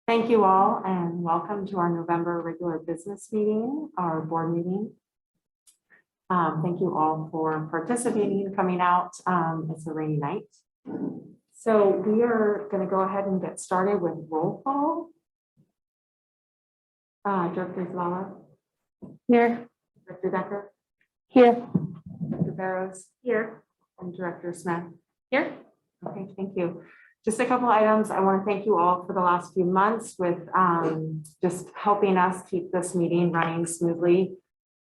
Thank you all and welcome to our November regular business meeting, our board meeting. Thank you all for participating and coming out. It's a rainy night. So we are going to go ahead and get started with roll call. Director Zavala. Here. Director Decker. Here. Director Barrows. Here. And Director Smith. Here. Okay, thank you. Just a couple items. I want to thank you all for the last few months with just helping us keep this meeting running smoothly,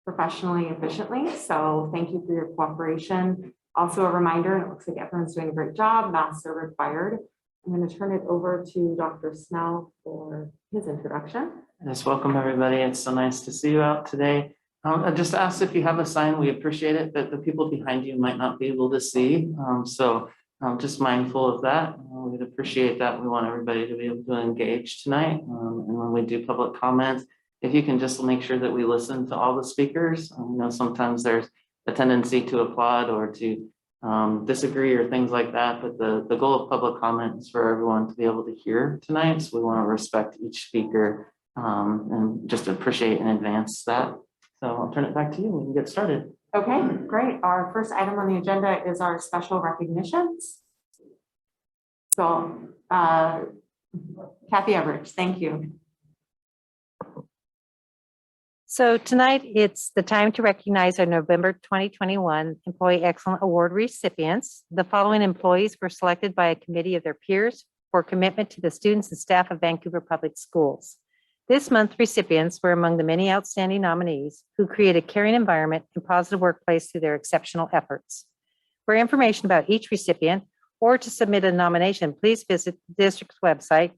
professionally, efficiently. So thank you for your cooperation. Also a reminder, it looks like everyone's doing a great job. Masks are required. I'm going to turn it over to Dr. Snell for his introduction. Yes, welcome everybody. It's so nice to see you out today. I just asked if you have a sign, we appreciate it, but the people behind you might not be able to see. So I'm just mindful of that. We'd appreciate that. We want everybody to be able to engage tonight. And when we do public comments, if you can just make sure that we listen to all the speakers. I know sometimes there's a tendency to applaud or to disagree or things like that, but the goal of public comment is for everyone to be able to hear tonight. So we want to respect each speaker and just appreciate in advance that. So I'll turn it back to you. We can get started. Okay, great. Our first item on the agenda is our special recognitions. So, Kathy Everidge, thank you. So tonight it's the time to recognize our November 2021 Employee Excellence Award recipients. The following employees were selected by a committee of their peers for commitment to the students and staff of Vancouver Public Schools. This month, recipients were among the many outstanding nominees who create a caring environment and positive workplace through their exceptional efforts. For information about each recipient or to submit a nomination, please visit the district's website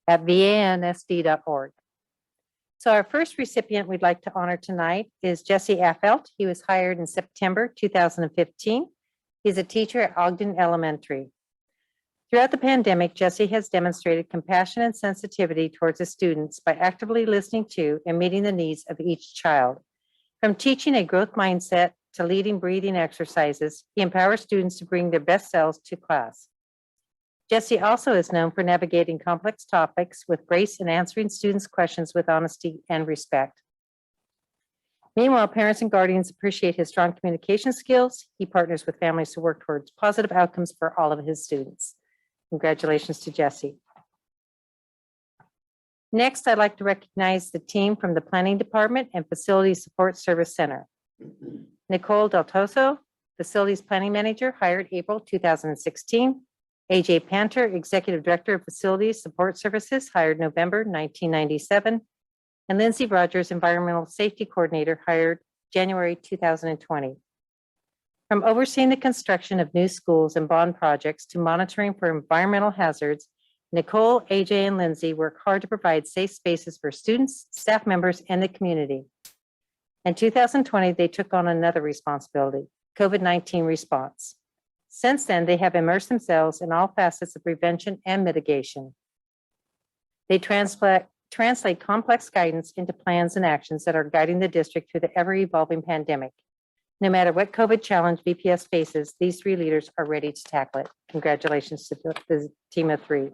at vansd.org. So our first recipient we'd like to honor tonight is Jesse Affelt. He was hired in September 2015. He's a teacher at Ogden Elementary. Throughout the pandemic, Jesse has demonstrated compassion and sensitivity towards his students by actively listening to and meeting the needs of each child. From teaching a growth mindset to leading breathing exercises, he empowers students to bring their best selves to class. Jesse also is known for navigating complex topics with grace and answering students' questions with honesty and respect. Meanwhile, parents and guardians appreciate his strong communication skills. He partners with families to work towards positive outcomes for all of his students. Congratulations to Jesse. Next, I'd like to recognize the team from the Planning Department and Facilities Support Service Center. Nicole Del Toso, Facilities Planning Manager, hired April 2016. AJ Panter, Executive Director of Facilities Support Services, hired November 1997. And Lindsay Rogers, Environmental Safety Coordinator, hired January 2020. From overseeing the construction of new schools and bond projects to monitoring for environmental hazards, Nicole, AJ, and Lindsay work hard to provide safe spaces for students, staff members, and the community. In 2020, they took on another responsibility, COVID-19 response. Since then, they have immersed themselves in all facets of prevention and mitigation. They translate complex guidance into plans and actions that are guiding the district through the ever-evolving pandemic. No matter what COVID challenge VPS faces, these three leaders are ready to tackle it. Congratulations to the team of three.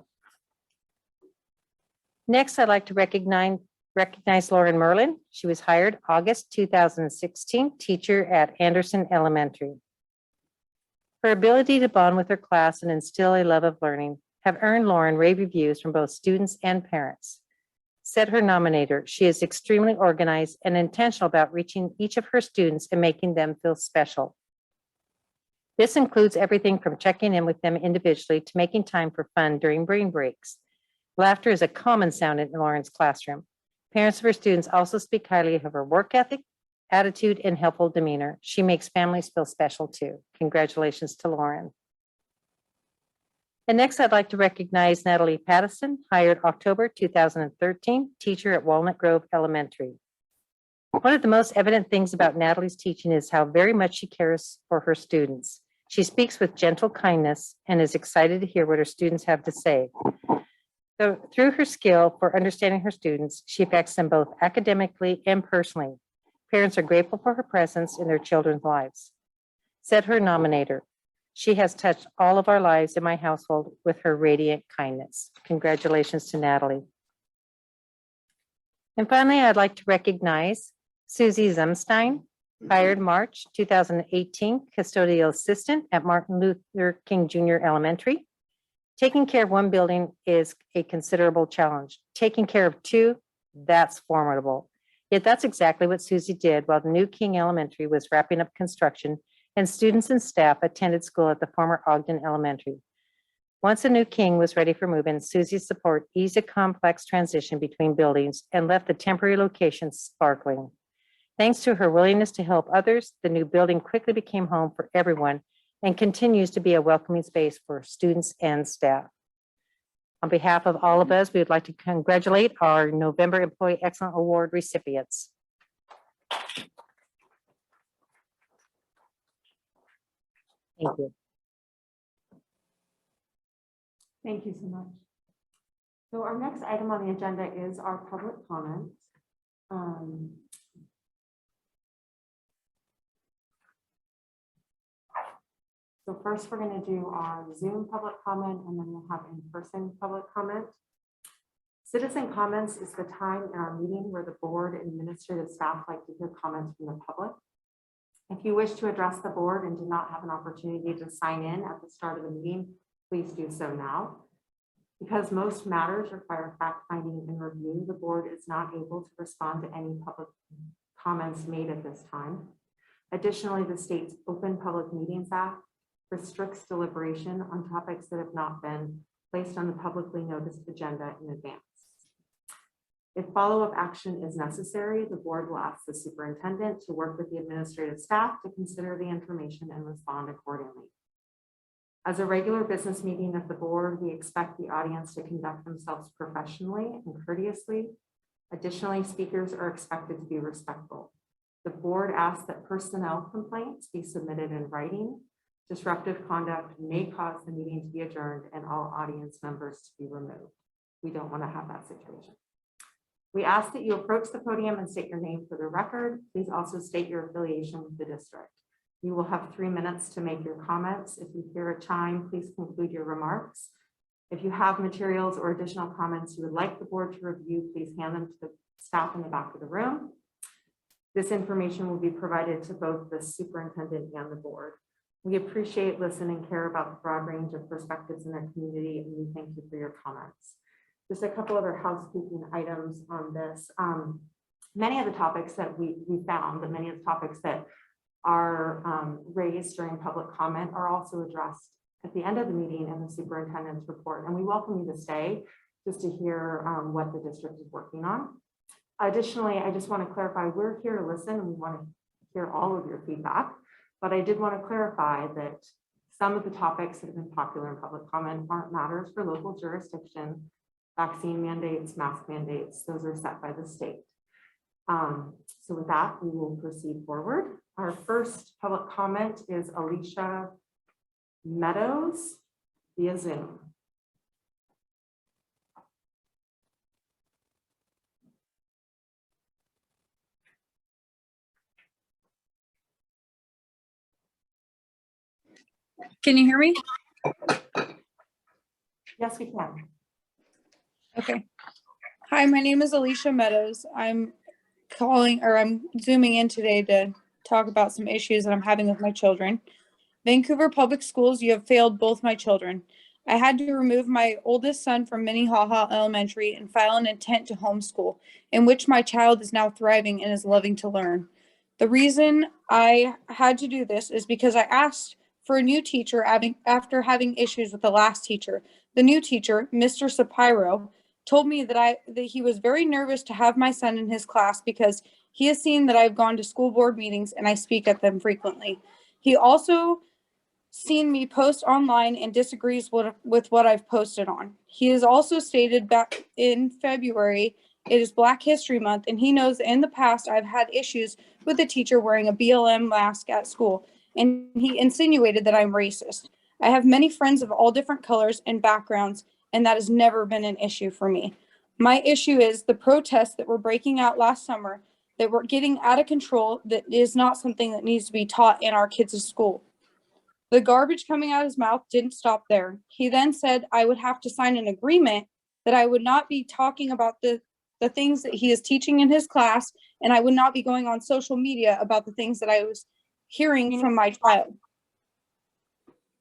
Next, I'd like to recognize Lauren Merlin. She was hired August 2016, teacher at Anderson Elementary. Her ability to bond with her class and instill a love of learning have earned Lauren rave reviews from both students and parents. Said her nominator, she is extremely organized and intentional about reaching each of her students and making them feel special. This includes everything from checking in with them individually to making time for fun during brain breaks. Laughter is a common sound in Lauren's classroom. Parents of her students also speak highly of her work ethic, attitude, and helpful demeanor. She makes families feel special too. Congratulations to Lauren. And next, I'd like to recognize Natalie Pattison, hired October 2013, teacher at Walnut Grove Elementary. One of the most evident things about Natalie's teaching is how very much she cares for her students. She speaks with gentle kindness and is excited to hear what her students have to say. So through her skill for understanding her students, she affects them both academically and personally. Parents are grateful for her presence in their children's lives. Said her nominator, She has touched all of our lives in my household with her radiant kindness. Congratulations to Natalie. And finally, I'd like to recognize Susie Zumstein, hired March 2018 custodial assistant at Martin Luther King Jr. Elementary. Taking care of one building is a considerable challenge. Taking care of two, that's formidable. Yet that's exactly what Susie did while the new King Elementary was wrapping up construction and students and staff attended school at the former Ogden Elementary. Once the new King was ready for move-in, Susie's support eased a complex transition between buildings and left the temporary location sparkling. Thanks to her willingness to help others, the new building quickly became home for everyone and continues to be a welcoming space for students and staff. On behalf of all of us, we would like to congratulate our November Employee Excellence Award recipients. Thank you. Thank you so much. So our next item on the agenda is our public comment. So first, we're going to do our Zoom public comment, and then we'll have in-person public comment. Citizen comments is the time in our meeting where the board and administrative staff like to hear comments from the public. If you wish to address the board and do not have an opportunity to sign in at the start of the meeting, please do so now. Because most matters require fact-finding and review, the board is not able to respond to any public comments made at this time. Additionally, the state's Open Public Meetings Act restricts deliberation on topics that have not been placed on the publicly noticed agenda in advance. If follow-up action is necessary, the board will ask the superintendent to work with the administrative staff to consider the information and respond accordingly. As a regular business meeting of the board, we expect the audience to conduct themselves professionally and courteously. Additionally, speakers are expected to be respectful. The board asks that personnel complaints be submitted in writing. Disruptive conduct may cause the meeting to be adjourned and all audience members to be removed. We don't want to have that situation. We ask that you approach the podium and state your name for the record. Please also state your affiliation with the district. You will have 3 minutes to make your comments. If you hear a chime, please conclude your remarks. If you have materials or additional comments you would like the board to review, please hand them to the staff in the back of the room. This information will be provided to both the superintendent and the board. We appreciate, listen, and care about the broad range of perspectives in our community, and we thank you for your comments. Just a couple other housekeeping items on this. Many of the topics that we found, that many of the topics that are raised during public comment are also addressed at the end of the meeting in the superintendent's report. And we welcome you to stay just to hear what the district is working on. Additionally, I just want to clarify, we're here to listen and we want to hear all of your feedback. But I did want to clarify that some of the topics that have been popular in public comment aren't matters for local jurisdiction. Vaccine mandates, mask mandates, those are set by the state. So with that, we will proceed forward. Our first public comment is Alicia Meadows via Zoom. Can you hear me? Yes, we can. Okay. Hi, my name is Alicia Meadows. I'm zooming in today to talk about some issues that I'm having with my children. Vancouver Public Schools, you have failed both my children. I had to remove my oldest son from Minnehaha Elementary and file an intent to homeschool, in which my child is now thriving and is loving to learn. The reason I had to do this is because I asked for a new teacher after having issues with the last teacher. The new teacher, Mr. Sapiro, told me that he was very nervous to have my son in his class because he has seen that I've gone to school board meetings and I speak at them frequently. He also seen me post online and disagrees with what I've posted on. He has also stated back in February, it is Black History Month, and he knows in the past I've had issues with a teacher wearing a BLM mask at school, and he insinuated that I'm racist. I have many friends of all different colors and backgrounds, and that has never been an issue for me. My issue is the protests that were breaking out last summer that were getting out of control, that is not something that needs to be taught in our kids' school. The garbage coming out of his mouth didn't stop there. He then said I would have to sign an agreement that I would not be talking about the things that he is teaching in his class, and I would not be going on social media about the things that I was hearing from my child.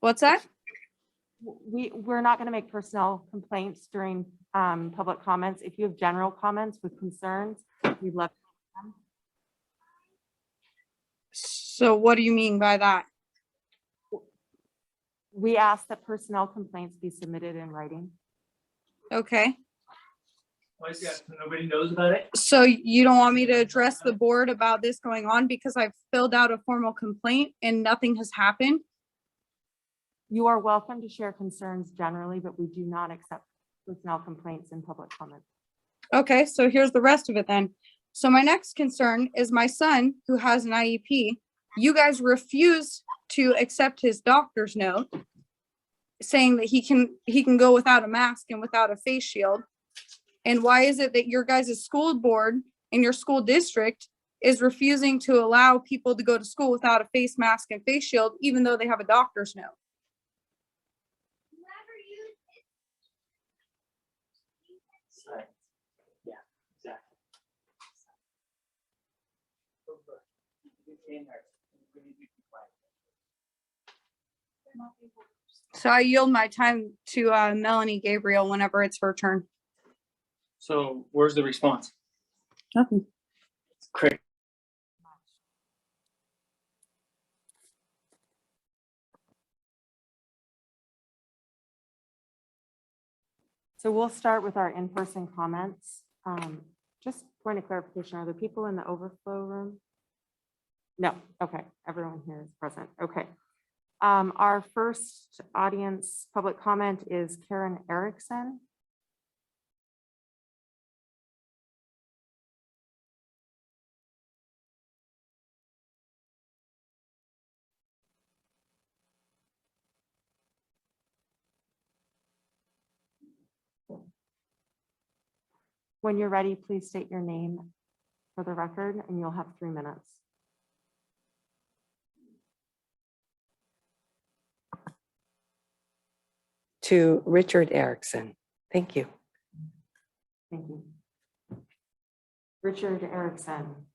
What's that? We're not going to make personnel complaints during public comments. If you have general comments with concerns, we'd love them. So what do you mean by that? We ask that personnel complaints be submitted in writing. Okay. Why is that? So nobody knows about it? So you don't want me to address the board about this going on because I've filled out a formal complaint and nothing has happened? You are welcome to share concerns generally, but we do not accept personnel complaints in public comment. Okay, so here's the rest of it then. So my next concern is my son who has an IEP. You guys refuse to accept his doctor's note saying that he can go without a mask and without a face shield. And why is it that your guys' school board in your school district is refusing to allow people to go to school without a face mask and face shield, even though they have a doctor's note? Yeah, exactly. So I yield my time to Melanie Gabriel whenever it's her turn. So where's the response? Nothing. Great. So we'll start with our in-person comments. Just point of clarification, are there people in the overflow room? No, okay, everyone here is present, okay. Our first audience public comment is Karen Erickson. When you're ready, please state your name for the record and you'll have 3 minutes. To Richard Erickson. Thank you. Thank you. Richard Erickson.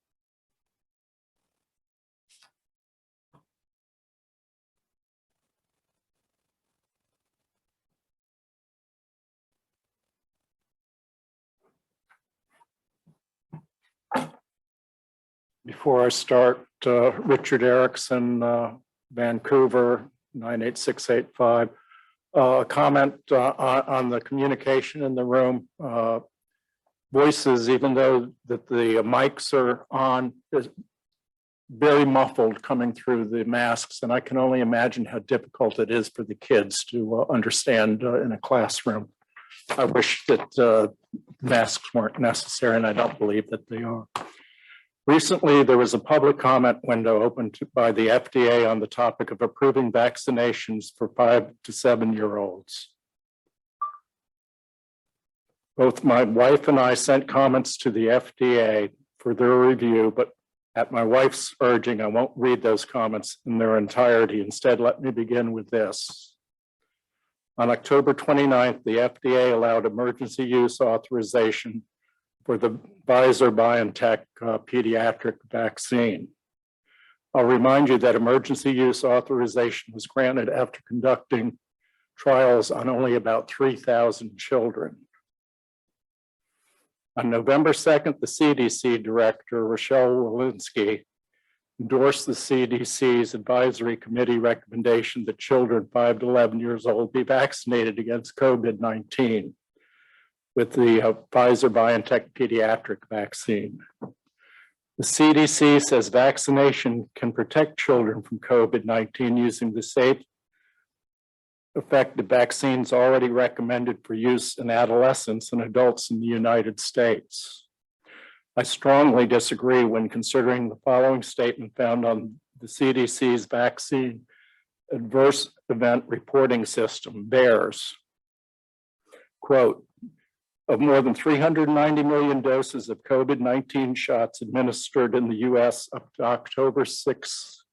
Before I start, Richard Erickson, Vancouver, 98685. A comment on the communication in the room. Voices, even though that the mics are on, is very muffled coming through the masks. And I can only imagine how difficult it is for the kids to understand in a classroom. I wish that masks weren't necessary, and I don't believe that they are. Recently, there was a public comment window opened by the FDA on the topic of approving vaccinations for 5 to 7-year-olds. Both my wife and I sent comments to the FDA for their review, but at my wife's urging, I won't read those comments in their entirety. Instead, let me begin with this. On October 29th, the FDA allowed emergency use authorization for the Pfizer-BioNTech pediatric vaccine. I'll remind you that emergency use authorization was granted after conducting trials on only about 3,000 children. On November 2nd, the CDC director, Rochelle Walensky, endorsed the CDC's advisory committee recommendation that children 5 to 11 years old be vaccinated against COVID-19. With the Pfizer-BioNTech pediatric vaccine. The CDC says vaccination can protect children from COVID-19 using the safe, effective vaccines already recommended for use in adolescents and adults in the United States. I strongly disagree when considering the following statement found on the CDC's vaccine adverse event reporting system, VAERS. Quote, of more than 390 million doses of COVID-19 shots administered in the US up to October 6,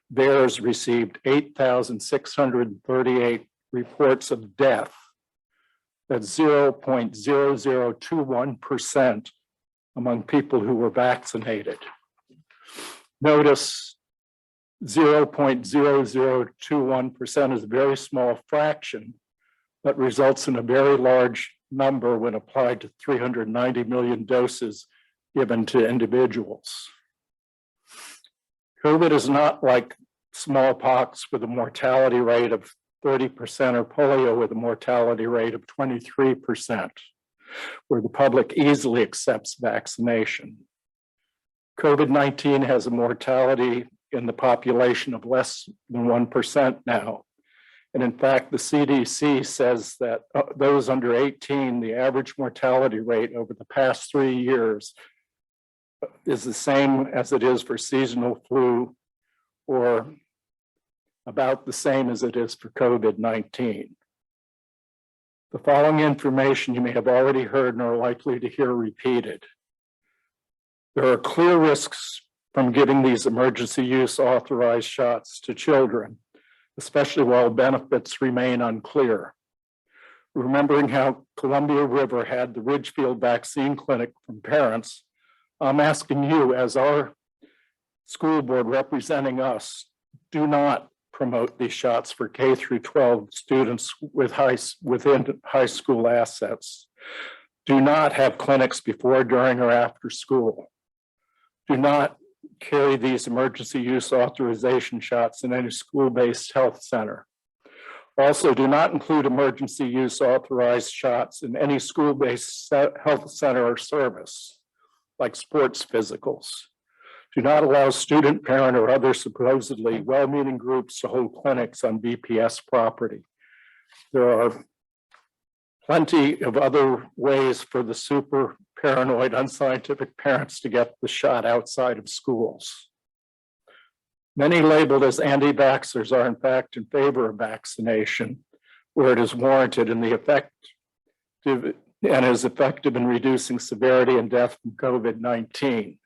Theirs received 8,638 reports of death. That's 0.0021% among people who were vaccinated. Notice 0.0021% is a very small fraction, but results in a very large number when applied to 390 million doses given to individuals. COVID is not like smallpox with a mortality rate of 30% or polio with a mortality rate of 23%, where the public easily accepts vaccination. COVID-19 has a mortality in the population of less than 1% now. And in fact, the CDC says that those under 18, the average mortality rate over the past 3 years is the same as it is for seasonal flu, or about the same as it is for COVID-19. The following information you may have already heard and are likely to hear repeated. There are clear risks from giving these emergency use authorized shots to children, especially while benefits remain unclear. Remembering how Columbia River had the Ridgefield vaccine clinic from parents, I'm asking you, as our school board representing us, do not promote these shots for K through 12 students within high school assets. Do not have clinics before, during, or after school. Do not carry these emergency use authorization shots in any school-based health center. Also, do not include emergency use authorized shots in any school-based health center or service, like sports physicals. Do not allow student, parent, or other supposedly well-meaning groups to hold clinics on VPS property. There are plenty of other ways for the super paranoid, unscientific parents to get the shot outside of schools. Many labeled as anti-vaxxers are in fact in favor of vaccination where it is warranted and is effective in reducing severity and death from COVID-19.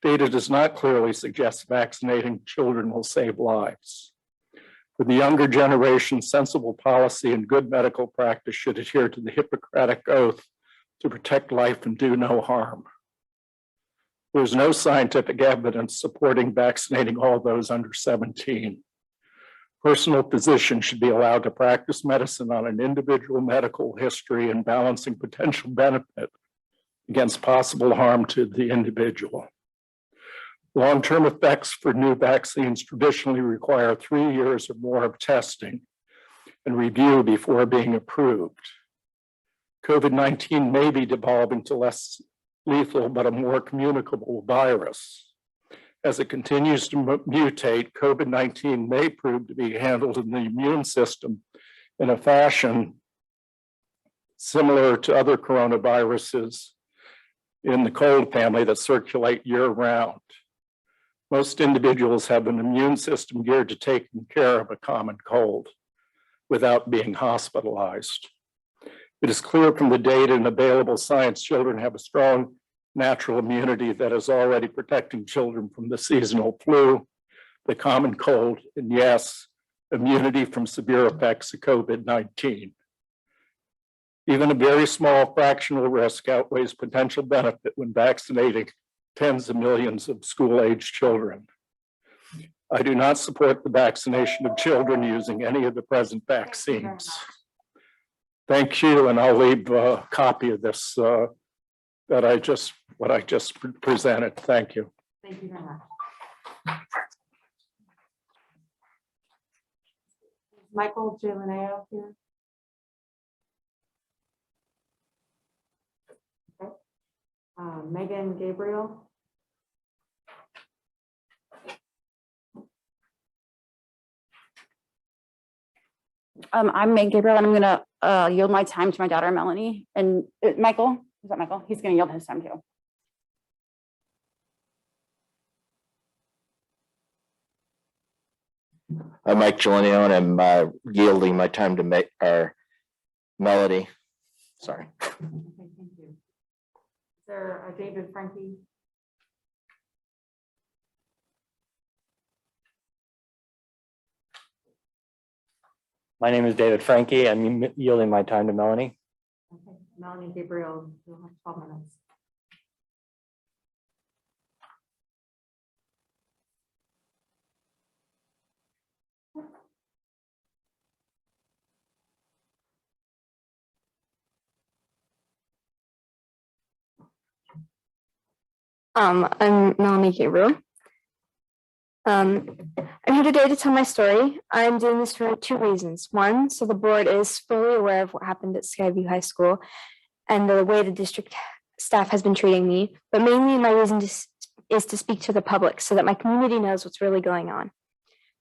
Data does not clearly suggest vaccinating children will save lives. For the younger generation, sensible policy and good medical practice should adhere to the Hippocratic Oath to protect life and do no harm. There's no scientific evidence supporting vaccinating all those under 17. Personal physicians should be allowed to practice medicine on an individual medical history and balancing potential benefit against possible harm to the individual. Long-term effects for new vaccines traditionally require 3 years or more of testing and review before being approved. COVID-19 may be devolving to less lethal but a more communicable virus. As it continues to mutate, COVID-19 may prove to be handled in the immune system in a fashion similar to other coronaviruses in the cold family that circulate year-round. Most individuals have an immune system geared to taking care of a common cold without being hospitalized. It is clear from the data and available science, children have a strong natural immunity that is already protecting children from the seasonal flu, the common cold, and yes, immunity from severe effects of COVID-19. Even a very small fractional risk outweighs potential benefit when vaccinating tens of millions of school-age children. I do not support the vaccination of children using any of the present vaccines. Thank you, and I'll leave a copy of this what I just presented. Thank you. Thank you very much. Is Michael Giuliano here? Okay. Megan Gabriel. I'm Meg Gabriel, and I'm gonna yield my time to my daughter Melanie. And Michael, is that Michael? He's gonna yield his time too. I'm Mike Giuliano, and I'm yielding my time to our Melody. Sorry. Okay, thank you. Is there a David Frankie? My name is David Frankie. I'm yielding my time to Melanie. Okay, Melanie and Gabriel, you'll have 12 minutes. I'm Melanie Gabriel. I'm here today to tell my story. I'm doing this for two reasons. One, so the board is fully aware of what happened at Skyview High School and the way the district staff has been treating me, but mainly my reason is to speak to the public so that my community knows what's really going on.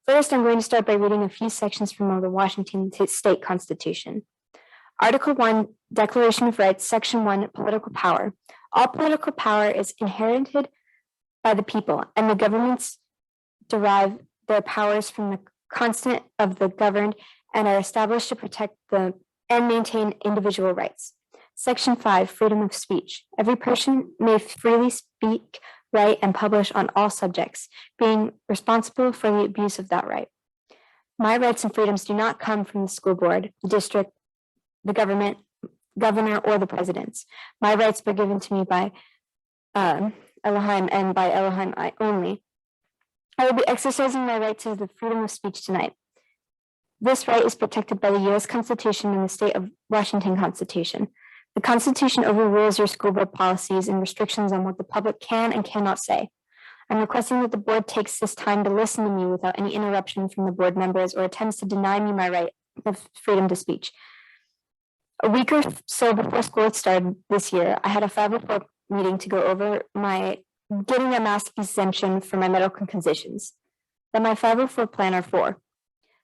First, I'm going to start by reading a few sections from the Washington State Constitution. Article 1, Declaration of Rights, Section 1, Political Power. All political power is inherited by the people, and the governments derive their powers from the consent of the governed and are established to protect and maintain individual rights. Section 5, Freedom of Speech. Every person may freely speak, write, and publish on all subjects, being responsible for the abuse of that right. My rights and freedoms do not come from the school board, the district, the government, governor, or the presidents. My rights were given to me by Elohim and by Elohim only. I will be exercising my right to the freedom of speech tonight. This right is protected by the U.S. Constitution and the state of Washington Constitution. The Constitution overrules your school board policies and restrictions on what the public can and cannot say. I'm requesting that the board takes this time to listen to me without any interruption from the board members or attempts to deny me my right of freedom to speech. A week or so before school started this year, I had a 504 meeting to go over getting a mask exemption for my medical conditions that my 504 plan are for.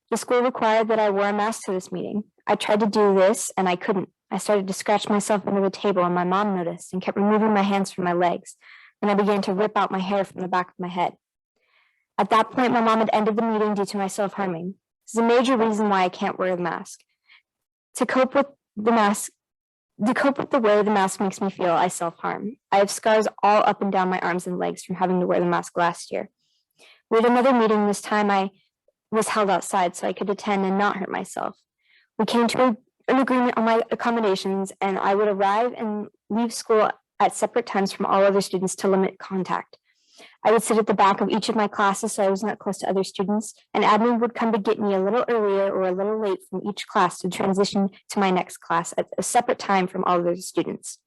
The school required that I wear a mask to this meeting. I tried to do this and I couldn't. I started to scratch myself under the table and my mom noticed and kept removing my hands from my legs. And I began to rip out my hair from the back of my head. At that point, my mom had ended the meeting due to my self-harming. This is a major reason why I can't wear the mask. To cope with the way the mask makes me feel, I self-harm. I have scars all up and down my arms and legs from having to wear the mask last year. We had another meeting. This time I was held outside so I could attend and not hurt myself. We came to an agreement on my accommodations, and I would arrive and leave school at separate times from all other students to limit contact. I would sit at the back of each of my classes so I was not close to other students, and admin would come to get me a little earlier or a little late from each class to transition to my next class at a separate time from all other students.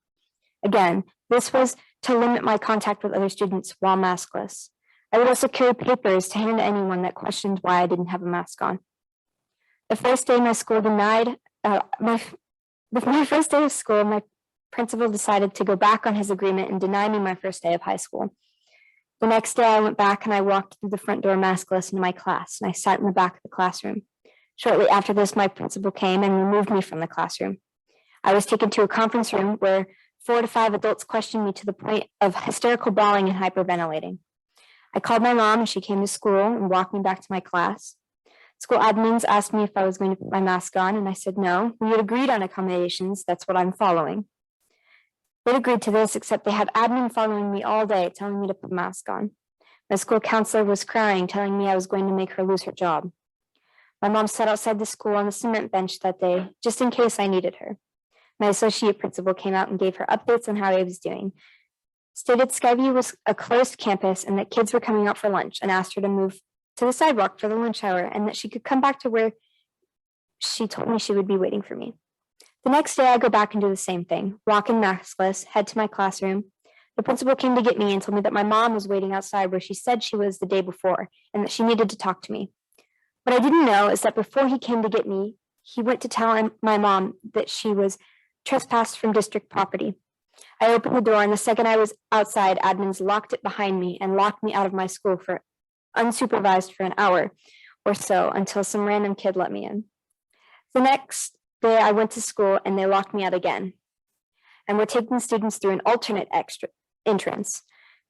Again, this was to limit my contact with other students while maskless. I would also carry papers to hand to anyone that questioned why I didn't have a mask on. The first day my school denied, my first day of school, my principal decided to go back on his agreement and deny me my first day of high school. The next day I went back and I walked through the front door maskless into my class and I sat in the back of the classroom. Shortly after this, my principal came and removed me from the classroom. I was taken to a conference room where 4 to 5 adults questioned me to the point of hysterical bawling and hyperventilating. I called my mom and she came to school and walked me back to my class. School admins asked me if I was going to put my mask on and I said no. We had agreed on accommodations. That's what I'm following. They agreed to this, except they had admin following me all day, telling me to put a mask on. My school counselor was crying, telling me I was going to make her lose her job. My mom sat outside the school on the cement bench that day, just in case I needed her. My associate principal came out and gave her updates on how I was doing. Stated Skyview was a closed campus and that kids were coming out for lunch and asked her to move to the sidewalk for the lunch hour and that she could come back to where she told me she would be waiting for me. The next day I go back and do the same thing, walk in maskless, head to my classroom. The principal came to get me and told me that my mom was waiting outside where she said she was the day before and that she needed to talk to me. What I didn't know is that before he came to get me, he went to tell my mom that she was trespassed from district property. I opened the door and the second I was outside, admins locked it behind me and locked me out of my school for unsupervised for an hour or so until some random kid let me in. The next day I went to school and they locked me out again. And we're taking students through an alternate entrance.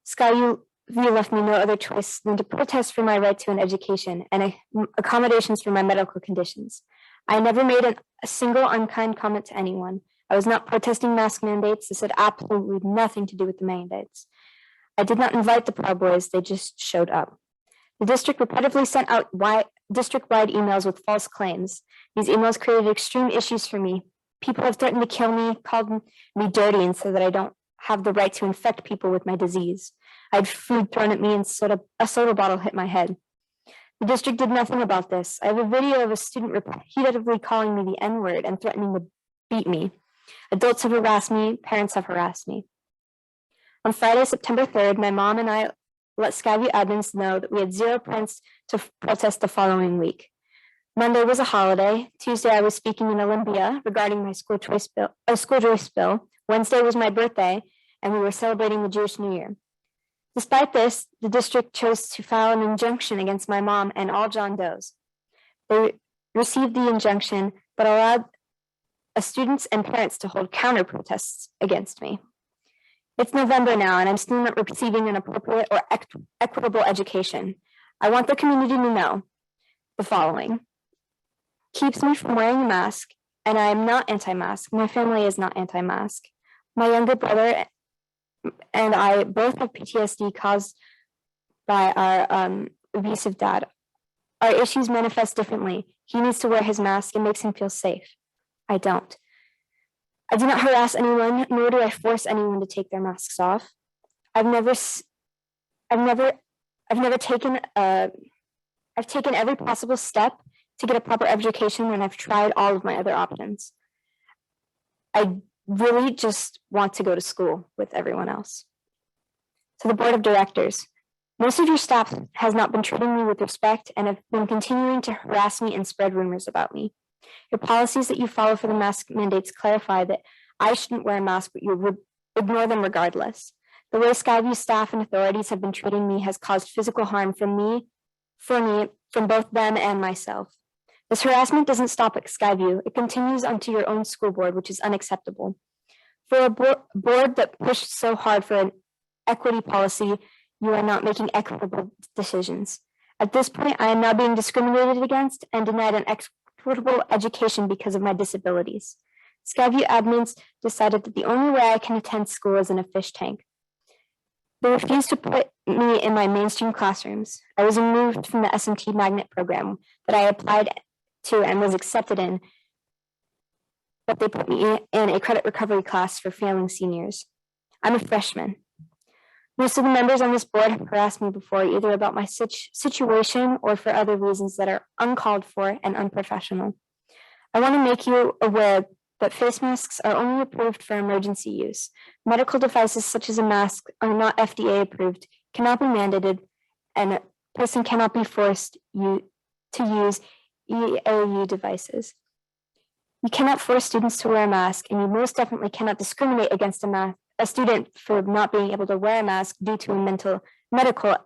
Skyview left me no other choice than to protest for my right to an education and accommodations for my medical conditions. I never made a single unkind comment to anyone. I was not protesting mask mandates. This had absolutely nothing to do with the mandates. I did not invite the Proud Boys, they just showed up. The district repeatedly sent out district-wide emails with false claims. These emails created extreme issues for me. People have threatened to kill me, called me dirty, and said that I don't have the right to infect people with my disease. I had food thrown at me and a soda bottle hit my head. The district did nothing about this. I have a video of a student repeatedly calling me the N-word and threatening to beat me. Adults have harassed me, parents have harassed me. On Friday, September 3rd, my mom and I let Skyview admins know that we had 0 plans to protest the following week. Monday was a holiday. Tuesday, I was speaking in Olympia regarding my school choice bill. Wednesday was my birthday, and we were celebrating the Jewish New Year. Despite this, the district chose to file an injunction against my mom and all John Does. They received the injunction, but allowed students and parents to hold counter protests against me. It's November now, and I'm still not receiving an appropriate or equitable education. I want the community to know the following. Keeps me from wearing a mask, and I am not anti-mask. My family is not anti-mask. My younger brother and I both have PTSD caused by our abusive dad. Our issues manifest differently. He needs to wear his mask. It makes him feel safe. I don't. I do not harass anyone, nor do I force anyone to take their masks off. I've taken every possible step to get a proper education, and I've tried all of my other options. I really just want to go to school with everyone else. To the board of directors, most of your staff has not been treating me with respect and have been continuing to harass me and spread rumors about me. Your policies that you follow for the mask mandates clarify that I shouldn't wear a mask, but you ignore them regardless. The way Skyview staff and authorities have been treating me has caused physical harm from both them and myself. This harassment doesn't stop at Skyview. It continues onto your own school board, which is unacceptable. For a board that pushed so hard for an equity policy, you are not making equitable decisions. At this point, I am now being discriminated against and denied an equitable education because of my disabilities. Skyview admins decided that the only way I can attend school is in a fish tank. They refused to put me in my mainstream classrooms. I was removed from the SMT magnet program that I applied to and was accepted in, but they put me in a credit recovery class for failing seniors. I'm a freshman. Most of the members on this board have harassed me before, either about my situation or for other reasons that are uncalled for and unprofessional. I want to make you aware that face masks are only approved for emergency use. Medical devices such as a mask are not FDA approved, cannot be mandated, and a person cannot be forced to use EAU devices. You cannot force students to wear a mask, and you most definitely cannot discriminate against a student for not being able to wear a mask due to a medical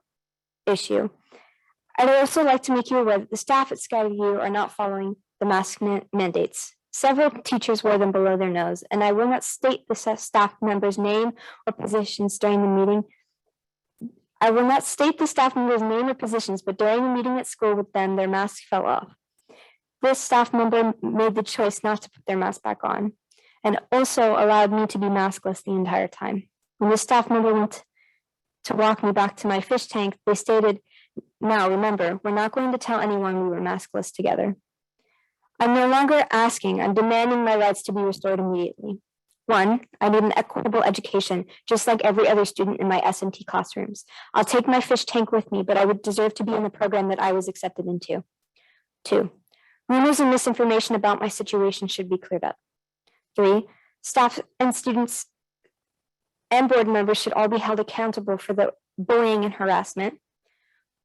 issue. I'd also like to make you aware that the staff at Skyview are not following the mask mandates. Several teachers wear them below their nose, and I will not state the staff member's name or positions during the meeting. I will not state the staff member's name or positions, but during the meeting at school with them, their mask fell off. This staff member made the choice not to put their mask back on, and also allowed me to be maskless the entire time. When the staff member went to walk me back to my fish tank, they stated, "Now remember, we're not going to tell anyone we were maskless together." I'm no longer asking, I'm demanding my rights to be restored immediately. 1, I need an equitable education, just like every other student in my SMT classrooms. I'll take my fish tank with me, but I would deserve to be in the program that I was accepted into. 2, rumors and misinformation about my situation should be cleared up. 3, staff and students and board members should all be held accountable for the bullying and harassment.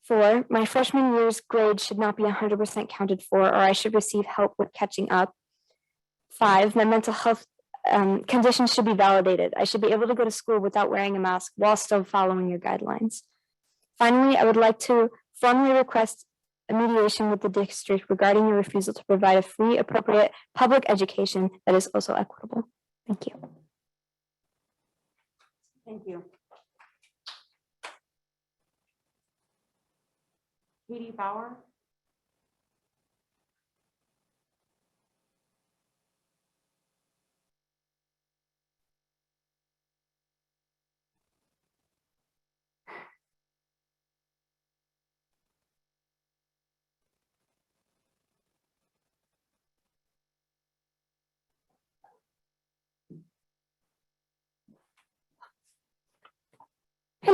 4, my freshman year's grade should not be 100% counted for, or I should receive help with catching up. 5, my mental health conditions should be validated. I should be able to go to school without wearing a mask while still following your guidelines. Finally, I would like to formally request a mediation with the district regarding your refusal to provide a free, appropriate public education that is also equitable. Thank you. Thank you. Katie Bauer.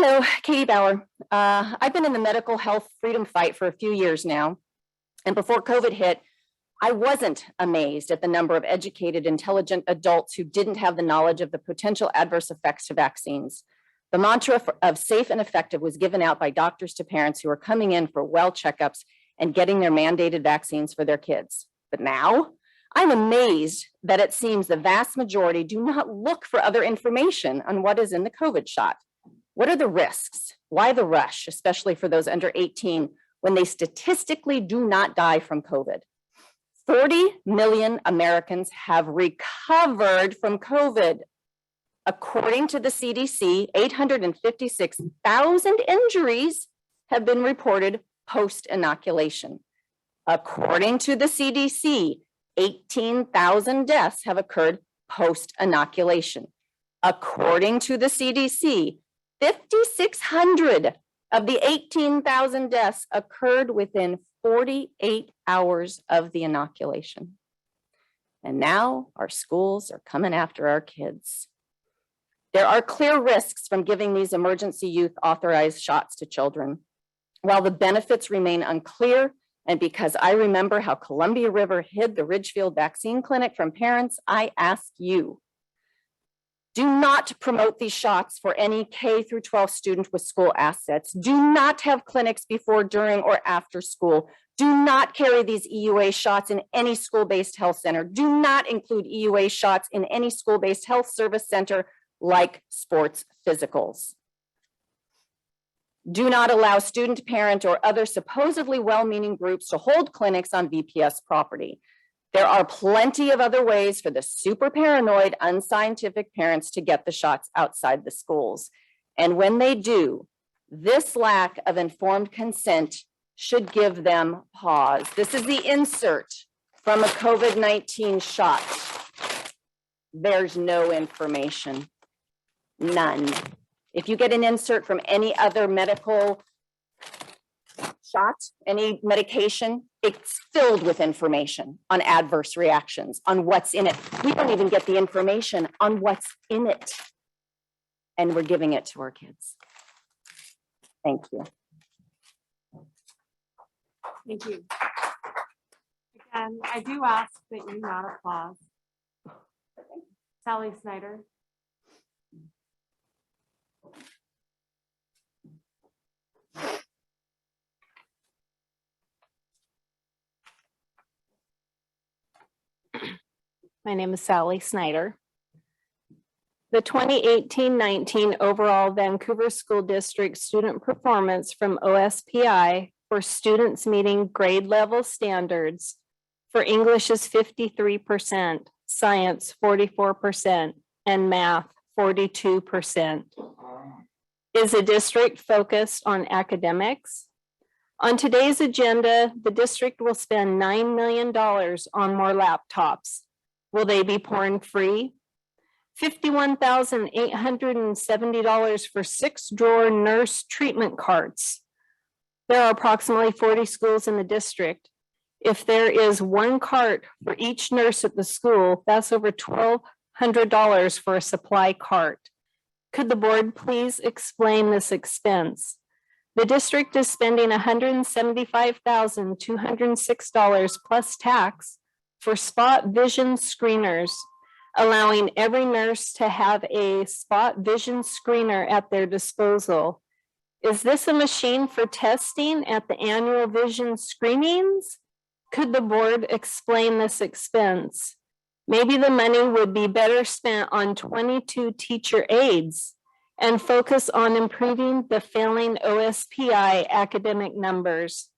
Hello, Katie Bauer. I've been in the medical health freedom fight for a few years now. And before COVID hit, I wasn't amazed at the number of educated, intelligent adults who didn't have the knowledge of the potential adverse effects to vaccines. The mantra of safe and effective was given out by doctors to parents who are coming in for well checkups and getting their mandated vaccines for their kids. But now I'm amazed that it seems the vast majority do not look for other information on what is in the COVID shot. What are the risks? Why the rush, especially for those under 18, when they statistically do not die from COVID? 40 million Americans have recovered from COVID. According to the CDC, 856,000 injuries have been reported post-inoculation. According to the CDC, 18,000 deaths have occurred post-inoculation. According to the CDC, 5,600 of the 18,000 deaths occurred within 48 hours of the inoculation. And now our schools are coming after our kids. There are clear risks from giving these emergency youth authorized shots to children. While the benefits remain unclear, and because I remember how Columbia River hid the Ridgefield vaccine clinic from parents, I ask you, do not promote these shots for any K through 12 student with school assets. Do not have clinics before, during, or after school. Do not carry these EUA shots in any school-based health center. Do not include EUA shots in any school-based health service center like sports physicals. Do not allow student, parent, or other supposedly well-meaning groups to hold clinics on VPS property. There are plenty of other ways for the super paranoid, unscientific parents to get the shots outside the schools. And when they do, this lack of informed consent should give them pause. This is the insert from a COVID-19 shot. There's no information, none. If you get an insert from any other medical shot, any medication, it's filled with information on adverse reactions, on what's in it. We don't even get the information on what's in it. And we're giving it to our kids. Thank you. Thank you. Again, I do ask that you not applaud. Sally Snyder. My name is Sally Snyder. The 2018-19 overall Vancouver School District student performance from OSPI for students meeting grade level standards for English is 53%, science 44%, and math 42%. Is the district focused on academics? On today's agenda, the district will spend $9 million on more laptops. Will they be porn-free? $51,870 for 6-drawer nurse treatment carts. There are approximately 40 schools in the district. If there is one cart for each nurse at the school, that's over $1,200 for a supply cart. Could the board please explain this expense? The district is spending $175,206 plus tax for spot vision screeners, allowing every nurse to have a spot vision screener at their disposal. Is this a machine for testing at the annual vision screenings? Could the board explain this expense? Maybe the money would be better spent on 22 teacher aides and focus on improving the failing OSPI academic numbers.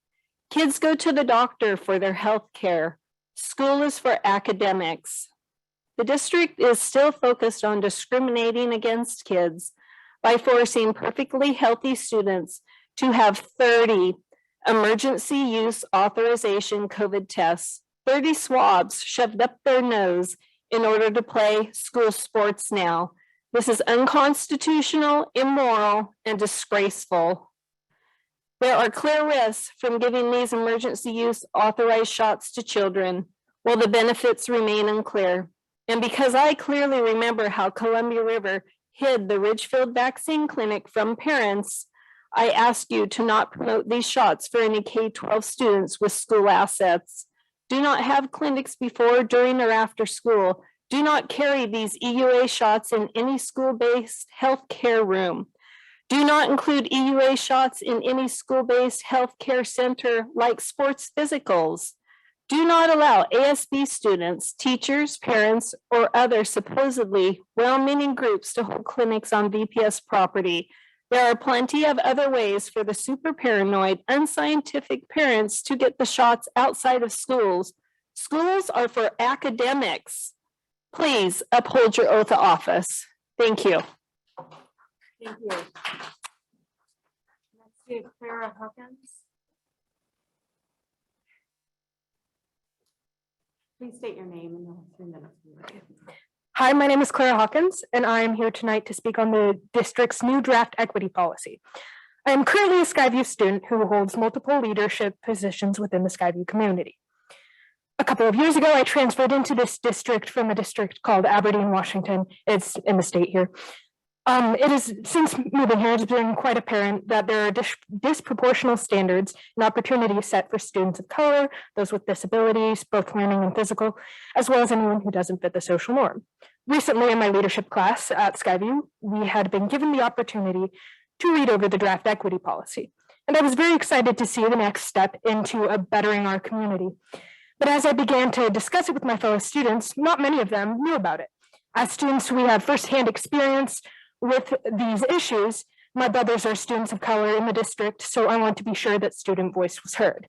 Kids go to the doctor for their health care. School is for academics. The district is still focused on discriminating against kids by forcing perfectly healthy students to have 30 emergency use authorization COVID tests, 30 swabs shoved up their nose in order to play school sports now. This is unconstitutional, immoral, and disgraceful. There are clear risks from giving these emergency use authorized shots to children, while the benefits remain unclear. And because I clearly remember how Columbia River hid the Ridgefield vaccine clinic from parents, I ask you to not promote these shots for any K-12 students with school assets. Do not have clinics before, during, or after school. Do not carry these EUA shots in any school-based healthcare room. Do not include EUA shots in any school-based healthcare center like sports physicals. Do not allow ASB students, teachers, parents, or other supposedly well-meaning groups to hold clinics on VPS property. There are plenty of other ways for the super paranoid, unscientific parents to get the shots outside of schools. Schools are for academics. Please uphold your oath of office. Thank you. Thank you. Next we have Clara Hawkins. Please state your name and you'll have 3 minutes. Hi, my name is Clara Hawkins, and I am here tonight to speak on the district's new draft equity policy. I am currently a Skyview student who holds multiple leadership positions within the Skyview community. A couple of years ago, I transferred into this district from a district called Aberdeen, Washington. It's in the state here. It is, since moving here, it's been quite apparent that there are disproportional standards and opportunities set for students of color, those with disabilities, both learning and physical, as well as anyone who doesn't fit the social norm. Recently, in my leadership class at Skyview, we had been given the opportunity to read over the draft equity policy. And I was very excited to see the next step into bettering our community. But as I began to discuss it with my fellow students, not many of them knew about it. As students, we have firsthand experience with these issues. My brothers are students of color in the district, so I want to be sure that student voice was heard.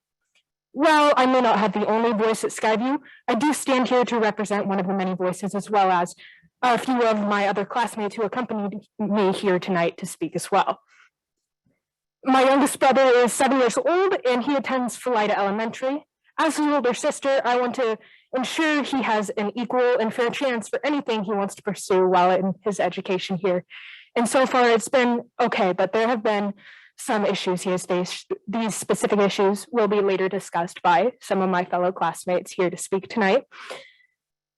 While I may not have the only voice at Skyview, I do stand here to represent one of the many voices, as well as a few of my other classmates who accompanied me here tonight to speak as well. My youngest brother is 7 years old and he attends Philida Elementary. As his older sister, I want to ensure he has an equal and fair chance for anything he wants to pursue while in his education here. And so far it's been okay, but there have been some issues he has faced. These specific issues will be later discussed by some of my fellow classmates here to speak tonight.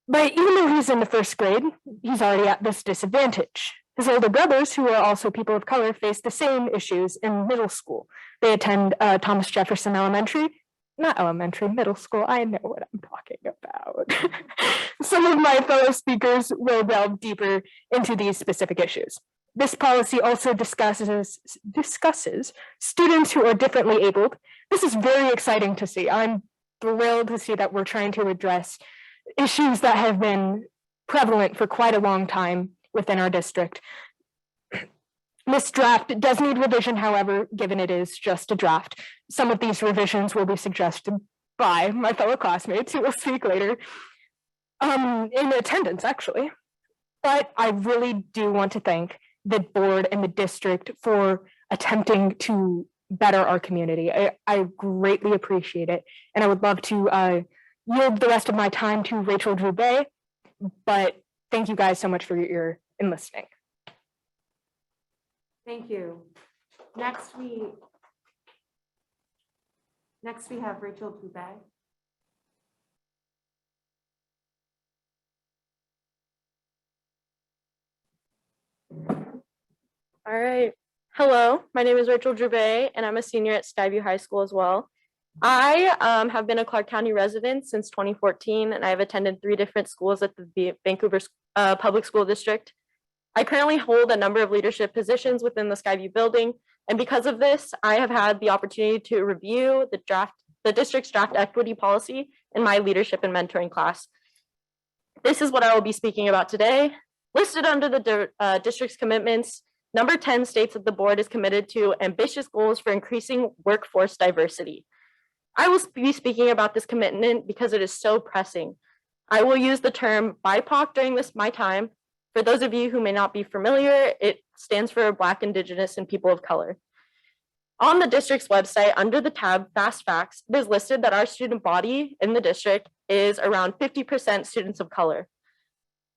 But even though he's in the 1st grade, he's already at this disadvantage. His older brothers, who are also people of color, face the same issues in middle school. They attend Thomas Jefferson Elementary, not elementary, middle school. I know what I'm talking about. Some of my fellow speakers will delve deeper into these specific issues. This policy also discusses students who are differently abled. This is very exciting to see. I'm thrilled to see that we're trying to address issues that have been prevalent for quite a long time within our district. This draft does need revision, however, given it is just a draft. Some of these revisions will be suggested by my fellow classmates who will speak later, in attendance actually. But I really do want to thank the board and the district for attempting to better our community. I greatly appreciate it. And I would love to yield the rest of my time to Rachel Drubay, but thank you guys so much for your ear and listening. Thank you. Next we have Rachel Dubay. All right. Hello, my name is Rachel Drubay, and I'm a senior at Skyview High School as well. I have been a Clark County resident since 2014, and I've attended 3 different schools at the Vancouver Public School District. I currently hold a number of leadership positions within the Skyview building, and because of this, I have had the opportunity to review the district's draft equity policy in my leadership and mentoring class. This is what I will be speaking about today. Listed under the district's commitments, number 10 states that the board is committed to ambitious goals for increasing workforce diversity. I will be speaking about this commitment because it is so pressing. I will use the term BIPOC during my time. For those of you who may not be familiar, it stands for Black, Indigenous, and People of Color. On the district's website, under the tab Fast Facts, it is listed that our student body in the district is around 50% students of color.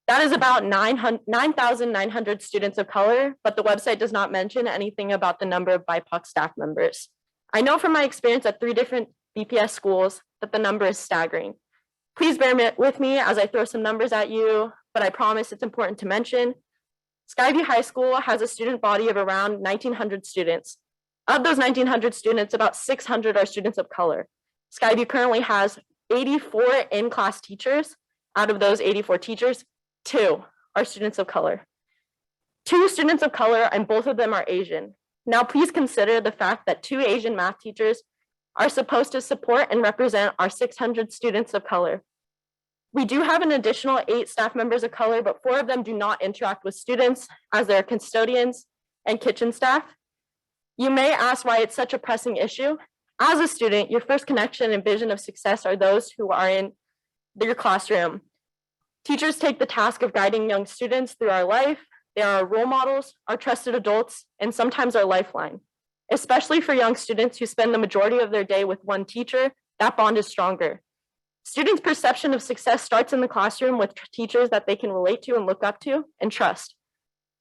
That is about 9,900 students of color, but the website does not mention anything about the number of BIPOC staff members. I know from my experience at 3 different VPS schools that the number is staggering. Please bear with me as I throw some numbers at you, but I promise it's important to mention. Skyview High School has a student body of around 1,900 students. Of those 1,900 students, about 600 are students of color. Skyview currently has 84 in-class teachers. Out of those 84 teachers, 2 are students of color. 2 students of color, and both of them are Asian. Now, please consider the fact that 2 Asian math teachers are supposed to support and represent our 600 students of color. We do have an additional 8 staff members of color, but 4 of them do not interact with students as they're custodians and kitchen staff. You may ask why it's such a pressing issue. As a student, your first connection and vision of success are those who are in your classroom. Teachers take the task of guiding young students through our life. They are our role models, our trusted adults, and sometimes our lifeline. Especially for young students who spend the majority of their day with one teacher, that bond is stronger. Students' perception of success starts in the classroom with teachers that they can relate to and look up to and trust.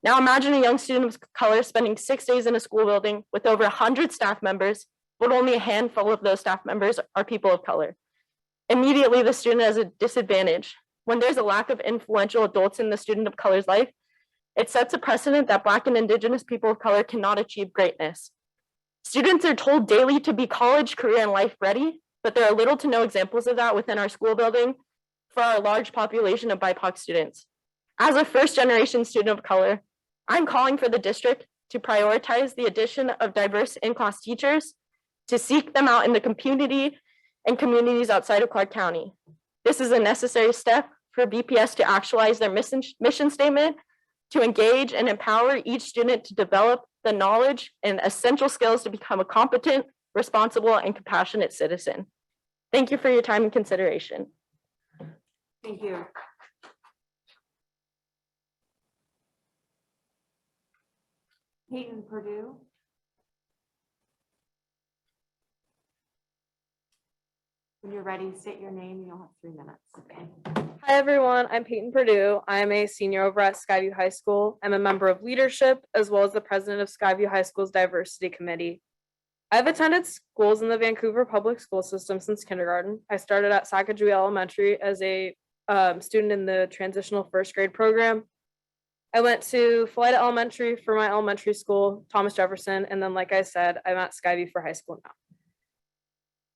Now imagine a young student of color spending 6 days in a school building with over 100 staff members, but only a handful of those staff members are people of color. Immediately, the student has a disadvantage. When there's a lack of influential adults in the student of color's life, it sets a precedent that Black and Indigenous people of color cannot achieve greatness. Students are told daily to be college, career, and life ready, but there are little to no examples of that within our school building for our large population of BIPOC students. As a first-generation student of color, I'm calling for the district to prioritize the addition of diverse in-class teachers, to seek them out in the community and communities outside of Clark County. This is a necessary step for VPS to actualize their mission statement, to engage and empower each student to develop the knowledge and essential skills to become a competent, responsible, and compassionate citizen. Thank you for your time and consideration. Thank you. Peyton Purdue. When you're ready, state your name. You'll have 3 minutes. Okay. Hi, everyone. I'm Peyton Purdue. I'm a senior over at Skyview High School. I'm a member of leadership as well as the president of Skyview High School's diversity committee. I've attended schools in the Vancouver public school system since kindergarten. I started at Sacagawea Elementary as a student in the transitional first grade program. I went to Felida Elementary for my elementary school, Thomas Jefferson, and then, like I said, I'm at Skyview for high school now.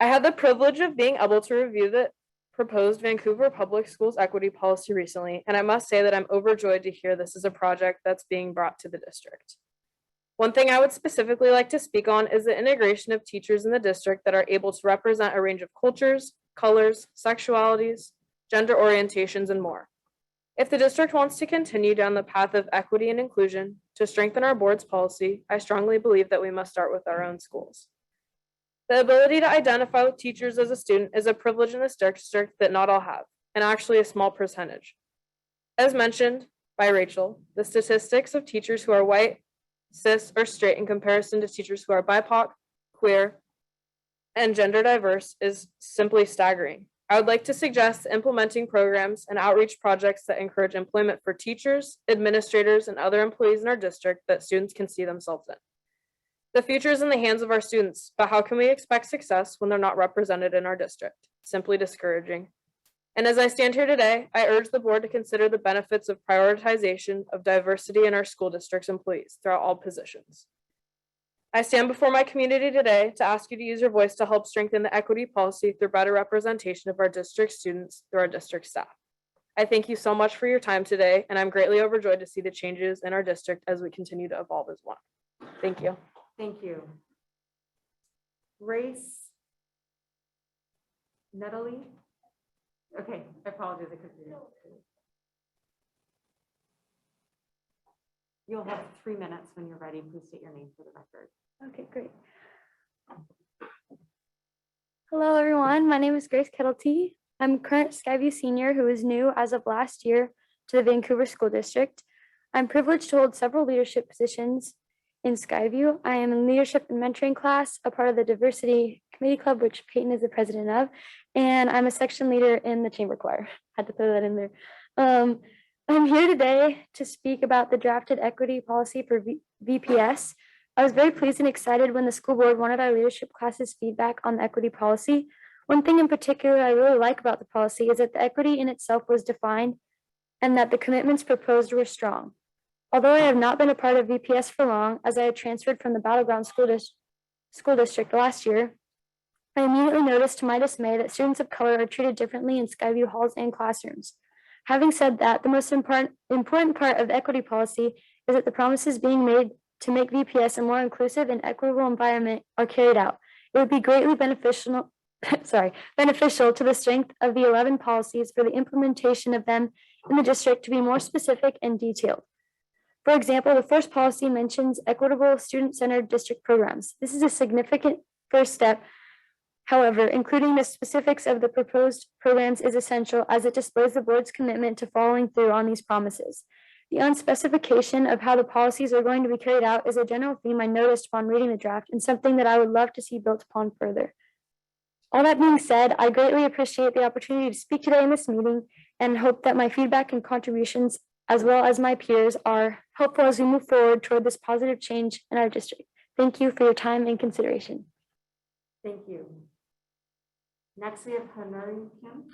I had the privilege of being able to review the proposed Vancouver Public Schools equity policy recently, and I must say that I'm overjoyed to hear this is a project that's being brought to the district. One thing I would specifically like to speak on is the integration of teachers in the district that are able to represent a range of cultures, colors, sexualities, gender orientations, and more. If the district wants to continue down the path of equity and inclusion to strengthen our board's policy, I strongly believe that we must start with our own schools. The ability to identify with teachers as a student is a privilege in this district that not all have, and actually a small percentage. As mentioned by Rachel, the statistics of teachers who are white, cis, or straight in comparison to teachers who are BIPOC, queer, and gender diverse is simply staggering. I would like to suggest implementing programs and outreach projects that encourage employment for teachers, administrators, and other employees in our district that students can see themselves in. The future is in the hands of our students, but how can we expect success when they're not represented in our district? Simply discouraging. And as I stand here today, I urge the board to consider the benefits of prioritization of diversity in our school district's employees throughout all positions. I stand before my community today to ask you to use your voice to help strengthen the equity policy through better representation of our district students through our district staff. I thank you so much for your time today, and I'm greatly overjoyed to see the changes in our district as we continue to evolve as one. Thank you. Thank you. Grace Nettily. Okay, I apologize. I couldn't hear you. You'll have 3 minutes when you're ready. Please state your name for the record. Okay, great. Hello, everyone. My name is Grace Kettlety. I'm a current Skyview senior who is new as of last year to the Vancouver School District. I'm privileged to hold several leadership positions in Skyview. I am in leadership and mentoring class, a part of the diversity committee club, which Peyton is the president of, and I'm a section leader in the chamber choir. Had to throw that in there. I'm here today to speak about the drafted equity policy for VPS. I was very pleased and excited when the school board wanted our leadership classes feedback on the equity policy. One thing in particular I really like about the policy is that the equity in itself was defined and that the commitments proposed were strong. Although I have not been a part of VPS for long, as I had transferred from the Battleground School District last year, I immediately noticed to my dismay that students of color are treated differently in Skyview halls and classrooms. Having said that, the most important part of the equity policy is that the promises being made to make VPS a more inclusive and equitable environment are carried out. It would be greatly beneficial to the strength of the 11 policies for the implementation of them in the district to be more specific and detailed. For example, the first policy mentions equitable student-centered district programs. This is a significant first step. However, including the specifics of the proposed programs is essential as it displays the board's commitment to following through on these promises. The unspecification of how the policies are going to be carried out is a general theme I noticed upon reading the draft and something that I would love to see built upon further. All that being said, I greatly appreciate the opportunity to speak today in this meeting and hope that my feedback and contributions, as well as my peers, are helpful as we move forward toward this positive change in our district. Thank you for your time and consideration. Thank you. Next, we have Hanari Kim.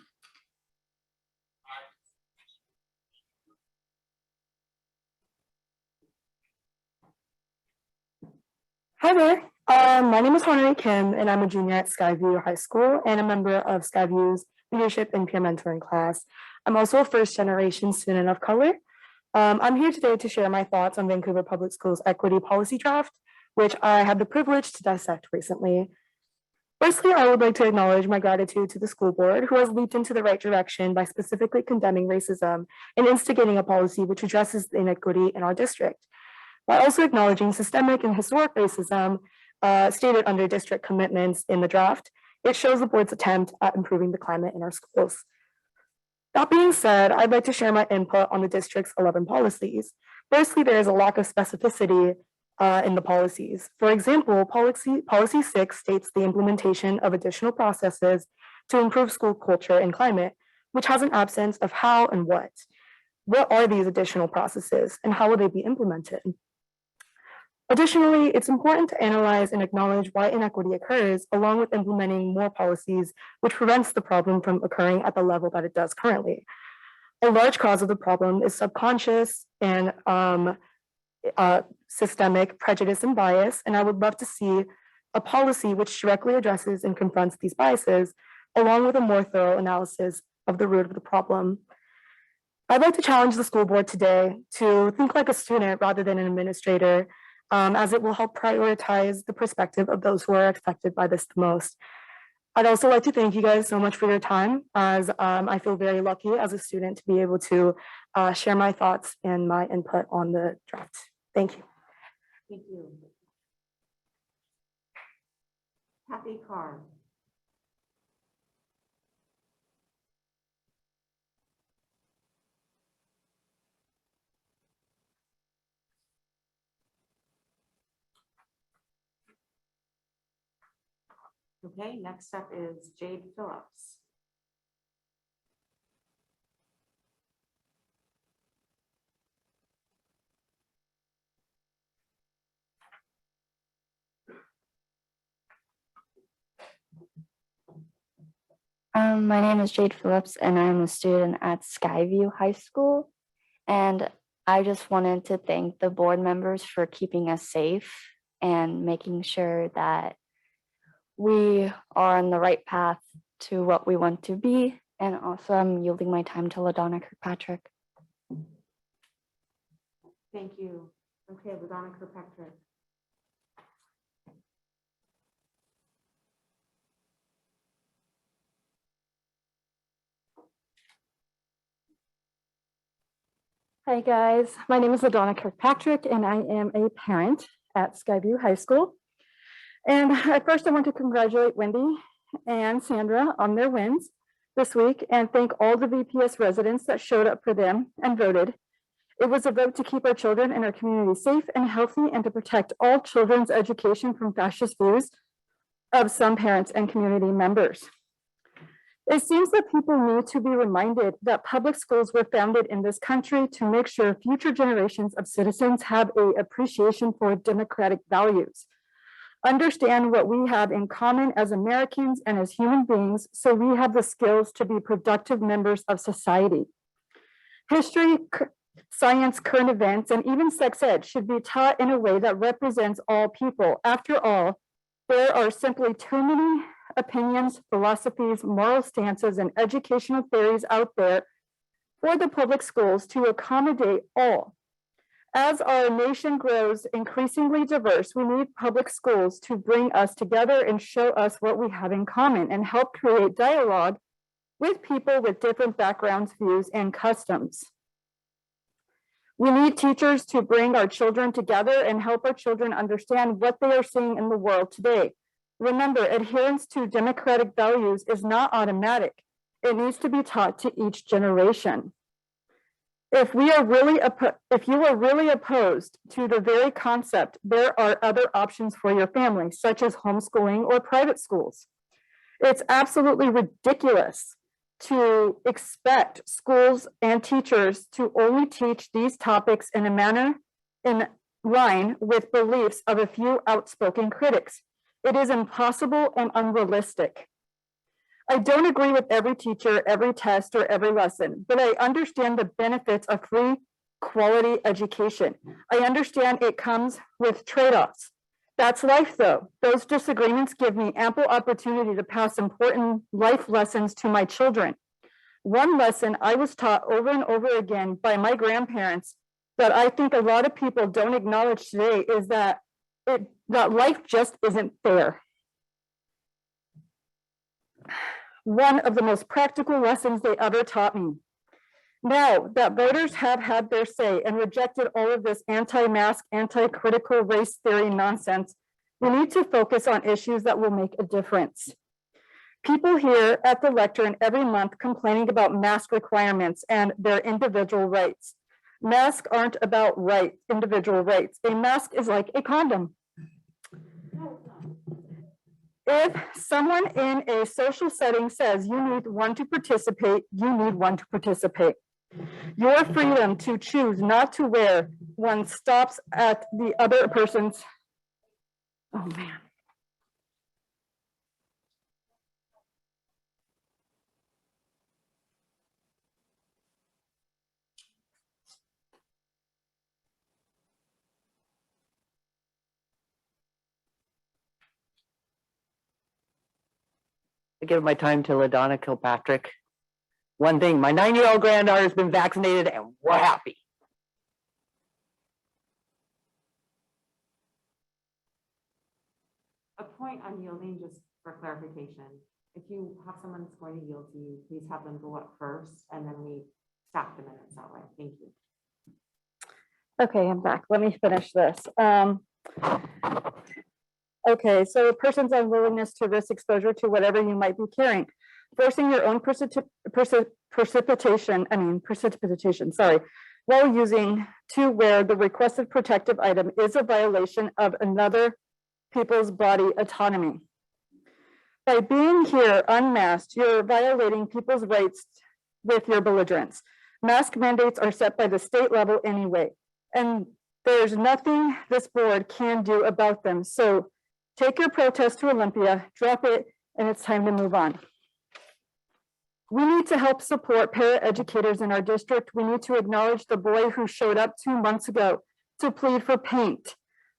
Hi there. My name is Honori Kim, and I'm a junior at Skyview High School and a member of Skyview's leadership and peer mentoring class. I'm also a first-generation student of color. I'm here today to share my thoughts on Vancouver Public Schools equity policy draft, which I had the privilege to dissect recently. Firstly, I would like to acknowledge my gratitude to the school board, who has leaped into the right direction by specifically condemning racism and instigating a policy which addresses the inequity in our district, while also acknowledging systemic and historic racism stated under district commitments in the draft. It shows the board's attempt at improving the climate in our schools. That being said, I'd like to share my input on the district's 11 policies. Firstly, there is a lack of specificity in the policies. For example, policy 6 states the implementation of additional processes to improve school culture and climate, which has an absence of how and what. What are these additional processes and how will they be implemented? Additionally, it's important to analyze and acknowledge why inequity occurs, along with implementing more policies which prevents the problem from occurring at the level that it does currently. A large cause of the problem is subconscious and systemic prejudice and bias, and I would love to see a policy which directly addresses and confronts these biases, along with a more thorough analysis of the root of the problem. I'd like to challenge the school board today to think like a student rather than an administrator, as it will help prioritize the perspective of those who are affected by this the most. I'd also like to thank you guys so much for your time, as I feel very lucky as a student to be able to share my thoughts and my input on the draft. Thank you. Thank you. Kathy Carr. Okay, next up is Jade Phillips. My name is Jade Phillips, and I'm a student at Skyview High School. And I just wanted to thank the board members for keeping us safe and making sure that we are on the right path to what we want to be. And also, I'm yielding my time to LaDonna Kirkpatrick. Thank you. Okay, LaDonna Kirkpatrick. Hi guys, my name is LaDonna Kirkpatrick and I am a parent at Skyview High School. And at first I want to congratulate Wendy and Sandra on their wins this week and thank all the VPS residents that showed up for them and voted. It was a vote to keep our children and our community safe and healthy and to protect all children's education from fascist views of some parents and community members. It seems that people need to be reminded that public schools were founded in this country to make sure future generations of citizens have an appreciation for democratic values. Understand what we have in common as Americans and as human beings so we have the skills to be productive members of society. History science, current events, and even sex ed should be taught in a way that represents all people. After all, there are simply too many opinions, philosophies, moral stances, and educational theories out there for the public schools to accommodate all. As our nation grows increasingly diverse, we need public schools to bring us together and show us what we have in common and help create dialogue with people with different backgrounds, views, and customs. We need teachers to bring our children together and help our children understand what they are seeing in the world today. Remember, adherence to democratic values is not automatic. It needs to be taught to each generation. If you are really opposed to the very concept, there are other options for your family, such as homeschooling or private schools. It's absolutely ridiculous to expect schools and teachers to only teach these topics in a manner in line with beliefs of a few outspoken critics. It is impossible and unrealistic. I don't agree with every teacher, every test, or every lesson, but I understand the benefits of free, quality education. I understand it comes with trade-offs. That's life, though. Those disagreements give me ample opportunity to pass important life lessons to my children. One lesson I was taught over and over again by my grandparents that I think a lot of people don't acknowledge today is that life just isn't fair. One of the most practical lessons they ever taught me. Now that voters have had their say and rejected all of this anti-mask, anti-critical race theory nonsense, we need to focus on issues that will make a difference. People here at the lectern every month complaining about mask requirements and their individual rights. Masks aren't about individual rights. A mask is like a condom. If someone in a social setting says you need one to participate, you need one to participate. Your freedom to choose not to wear one stops at the other person's. Oh man. I give my time to LaDonna Kilpatrick. One thing, my 9-year-old granddaughter has been vaccinated and we're happy. A point on yielding, just for clarification. If you have someone that's going to yield to you, please have them go up first and then we stack the minutes that way. Thank you. Okay, I'm back. Let me finish this. Okay, so a person's unwillingness to risk exposure to whatever you might be carrying. Forcing your own precipitation, while using to wear the requested protective item is a violation of another people's body autonomy. By being here unmasked, you're violating people's rights with your belligerence. Mask mandates are set by the state level anyway, and there's nothing this board can do about them. So take your protest to Olympia, drop it, and it's time to move on. We need to help support paraeducators in our district. We need to acknowledge the boy who showed up 2 months ago to plead for paint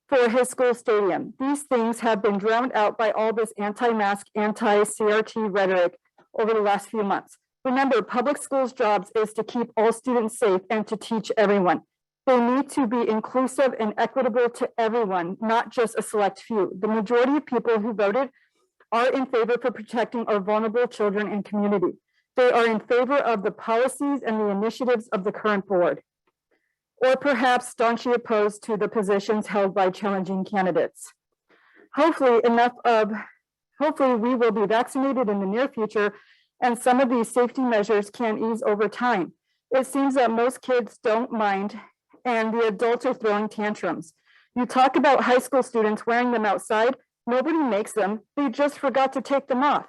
for his school stadium. These things have been drowned out by all this anti-mask, anti-CRT rhetoric over the last few months. Remember, public schools' jobs is to keep all students safe and to teach everyone. They need to be inclusive and equitable to everyone, not just a select few. The majority of people who voted are in favor for protecting our vulnerable children and community. They are in favor of the policies and the initiatives of the current board, or perhaps staunchly opposed to the positions held by challenging candidates. Hopefully we will be vaccinated in the near future and some of these safety measures can ease over time. It seems that most kids don't mind and the adults are throwing tantrums. You talk about high school students wearing them outside, nobody makes them, they just forgot to take them off.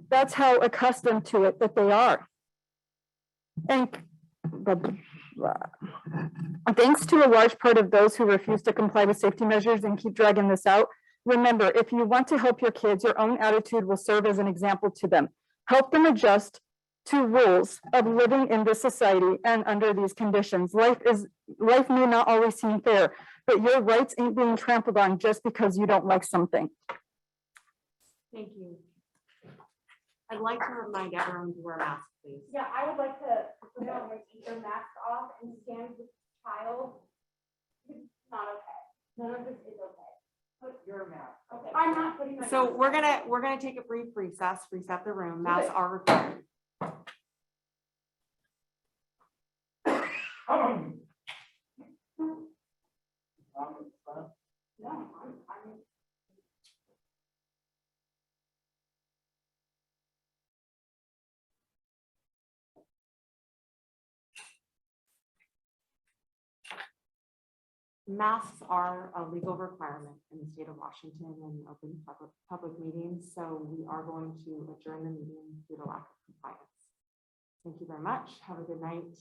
That's how accustomed to it that they are. And thanks to a large part of those who refuse to comply with safety measures and keep dragging this out, remember, if you want to help your kids, your own attitude will serve as an example to them. Help them adjust to rules of living in this society and under these conditions. Life may not always seem fair, but your rights ain't being trampled on just because you don't like something. Thank you. I'd like to remind everyone to wear masks, please. Yeah, I would like to, take your mask off and stand with the child. It's not okay. None of this is okay. Put your mask. Okay, I'm not putting my. So we're gonna take a brief recess, reset the room. Masks are required. Masks are a legal requirement in the state of Washington and open public meetings, so we are going to adjourn the meeting due to lack of compliance. Thank you very much. Have a good night.